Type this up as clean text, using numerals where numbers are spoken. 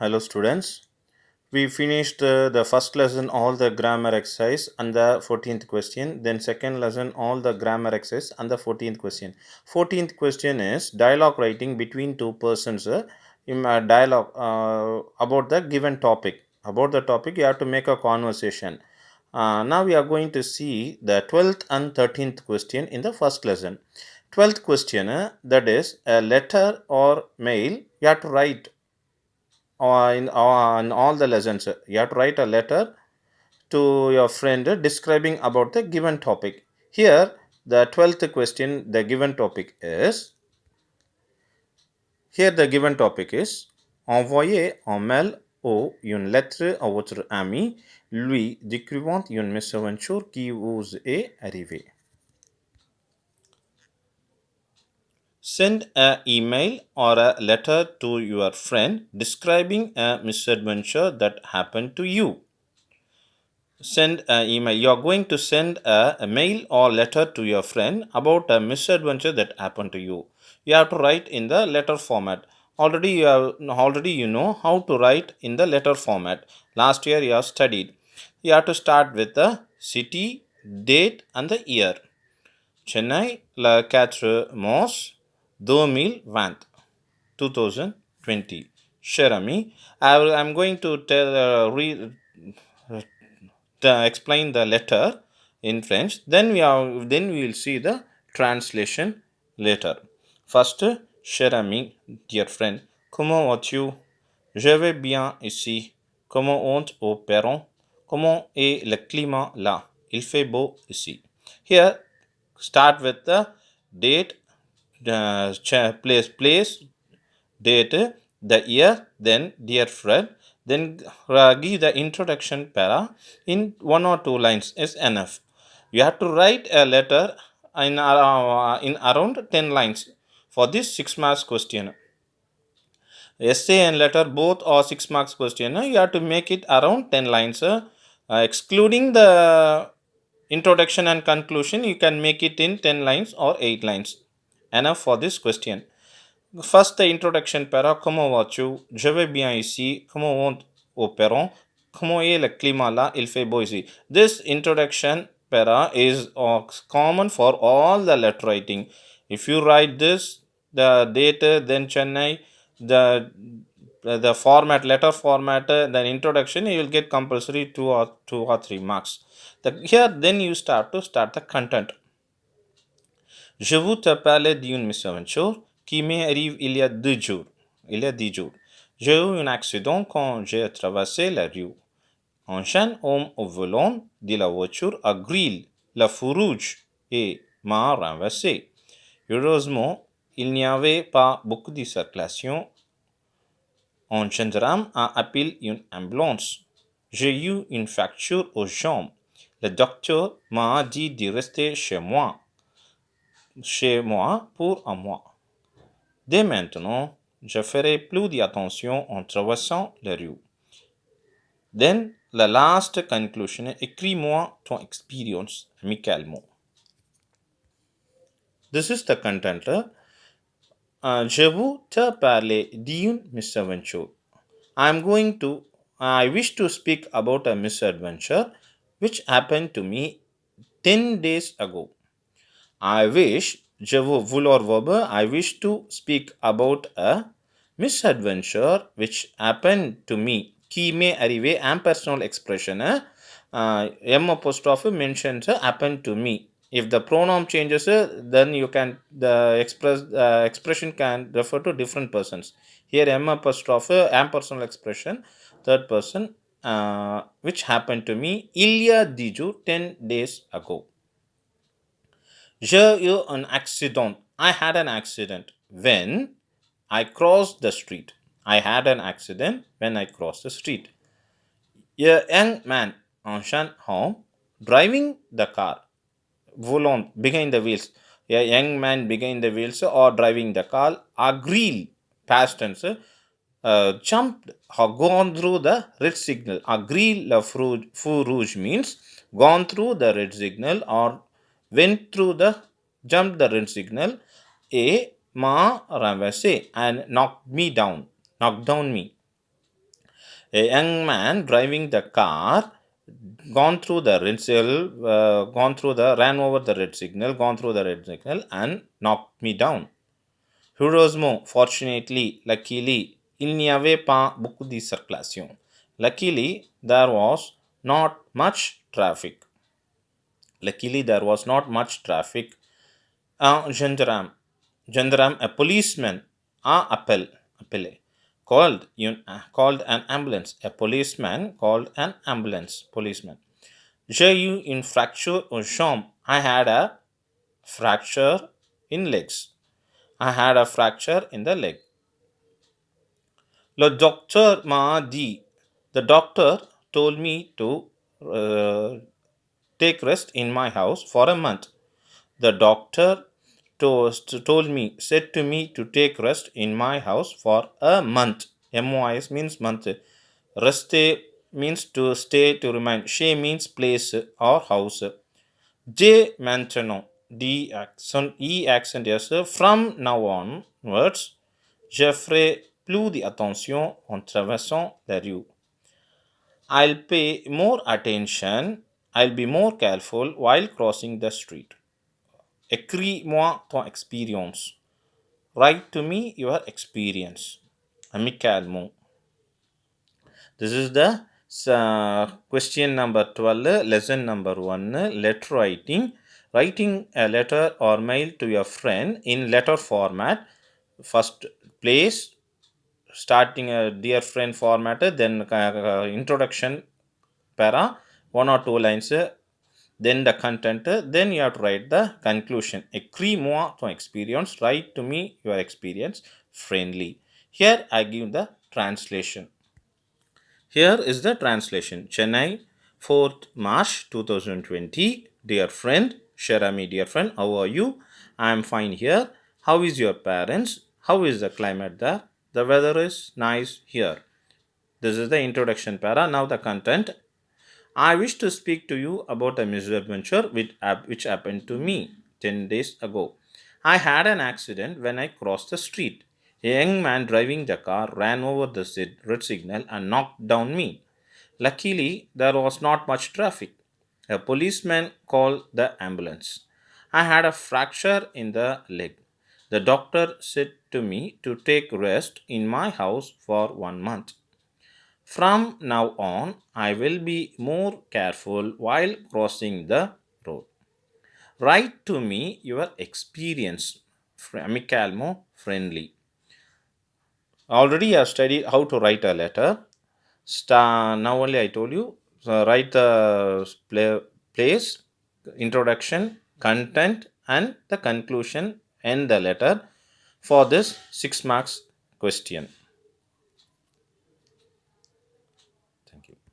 Hello students. We finished the first lesson all the grammar exercise and the 14th question. Then second lesson all the grammar exercise and the 14th question. 14th question is dialogue writing between two persons in a dialogue about the given topic. About the topic you have to make a conversation. Now we are going to see the 12th and 13th question in the first lesson. 12th question that is a letter or mail you have to write in all the lessons you have to write a letter to your friend describing about the given topic. Here the 12th question, the given topic is envoyer un mail ou une lettre à votre ami lui décrivant une mésaventure qui vous est arrivée. Send an email or a letter to your friend describing a misadventure that happened to you. Send an email. You are going to send a mail or letter to your friend about a misadventure that happened to you. You have to write in the letter format. Already you know how to write in the letter format. Last year you have studied. You have to start with the city, date and the year. Chennai, le 4 mars 2020. 2020. Cher ami, I'm going to explain the letter in French. Then we will see the translation later. First, cher ami, dear friend, comment vas-tu? Je vais bien ici. Comment on opérons? Comment est le climat là? Il fait beau ici. Here, start with the date, place, date, the year, then dear friend, then give the introduction para in 1 or 2 lines is enough. You have to write a letter in around 10 lines for this 6 marks question. Essay and letter both are 6 marks question. You have to make it around 10 lines. Excluding the introduction and conclusion, you can make it in 10 lines or 8 lines. Enough for this question. First, the introduction para, comment vas-tu? Je vais bien ici. Comment on opérons? Comment est le climat là? Il fait beau ici. This introduction para is common for all the letter writing. If you write this, the date, then Chennai, the format, letter format, then introduction, you will get compulsory 2 or 3 marks. Here, then you start the content. Je vous te parlais d'une misaventure qui m'est arrivée il y a 2 jours. J'ai eu un accident quand j'ai traversé la rue. Un jeune homme au volant de la voiture a grillé la feu rouge et m'a renversé. Heureusement, il n'y avait pas beaucoup de circulation. Un gendarme a appelé une ambulance. J'ai eu une fracture aux jambes. Le docteur m'a dit de rester chez moi pour un mois. Dès maintenant, je ferai plus d'attention en traversant la rue. Then, the last conclusion, écris-moi ton expérience amicalement. This is the content. Je vous te parler d'une misadventure. I wish to speak about a misadventure which happened to me 10 days ago. I wish, je veux vouloir verbe, I wish to speak about a misadventure which happened to me. Qui m'est arrivé, impersonal expression. M apostrophe mentions happened to me. If the pronoun changes, then the expression can refer to different persons. Here M apostrophe, impersonal expression, third person, which happened to me il y a 10 jours, 10 days ago. J'ai eu un accident. I had an accident when I crossed the street. I had an accident when I crossed the street. A young man, un jeune homme, driving the car, volant, behind the wheels. A young man behind the wheels or driving the car, agreed, past tense, jumped or gone through the red signal. Agreed, la feu rouge means gone through the red signal or went through the jumped the red signal. A m'a renversé and knocked down me. A young man driving the car gone through the ran over the red signal, gone through the red signal and knocked me down. Heureusement, fortunately, luckily, il n'y avait pas beaucoup de circulation. Luckily, there was not much traffic. Luckily, there was not much traffic. Un gendarme, a policeman, appelé, called an ambulance. A policeman called an ambulance. Policeman. J'ai eu une fracture aux jambes. I had a fracture in legs. I had a fracture in the leg. Le docteur m'a dit. The doctor told me to take rest in my house for a month. The doctor said to me to take rest in my house for a month. MOIS means month. Reste means to stay, to remain. Chez means place or house. J maintenant. E accent yes. From now onwards, je ferai plus d'attention en traversant la rue. I'll pay more attention. I'll be more careful while crossing the street. Écris-moi ton expérience. Write to me your experience. Amicalement. This is the question number 12, lesson number 1, letter writing. Writing a letter or mail to your friend in letter format. First place, starting a dear friend format, then introduction para, 1 or 2 lines, then the content, then you have to write the conclusion. Écris-moi ton experience. Write to me your experience friendly. Here I give the translation. Here is the translation. Chennai, 4th March 2020. Dear friend, Sharami, dear friend, how are you? I am fine here. How is your parents? How is the climate there? The weather is nice here. This is the introduction para. Now the content. I wish to speak to you about a misadventure which happened to me 10 days ago. I had an accident when I crossed the street. A young man driving the car ran over the red signal and knocked down me. Luckily, there was not much traffic. A policeman called the ambulance. I had a fracture in the leg. The doctor said to me to take rest in my house for 1 month. From now on, I will be more careful while crossing the road. Write to me your experience, amicalement friendly. Already I have studied how to write a letter. Now only I told you, write the place, introduction, content, and the conclusion and the letter for this 6 marks question.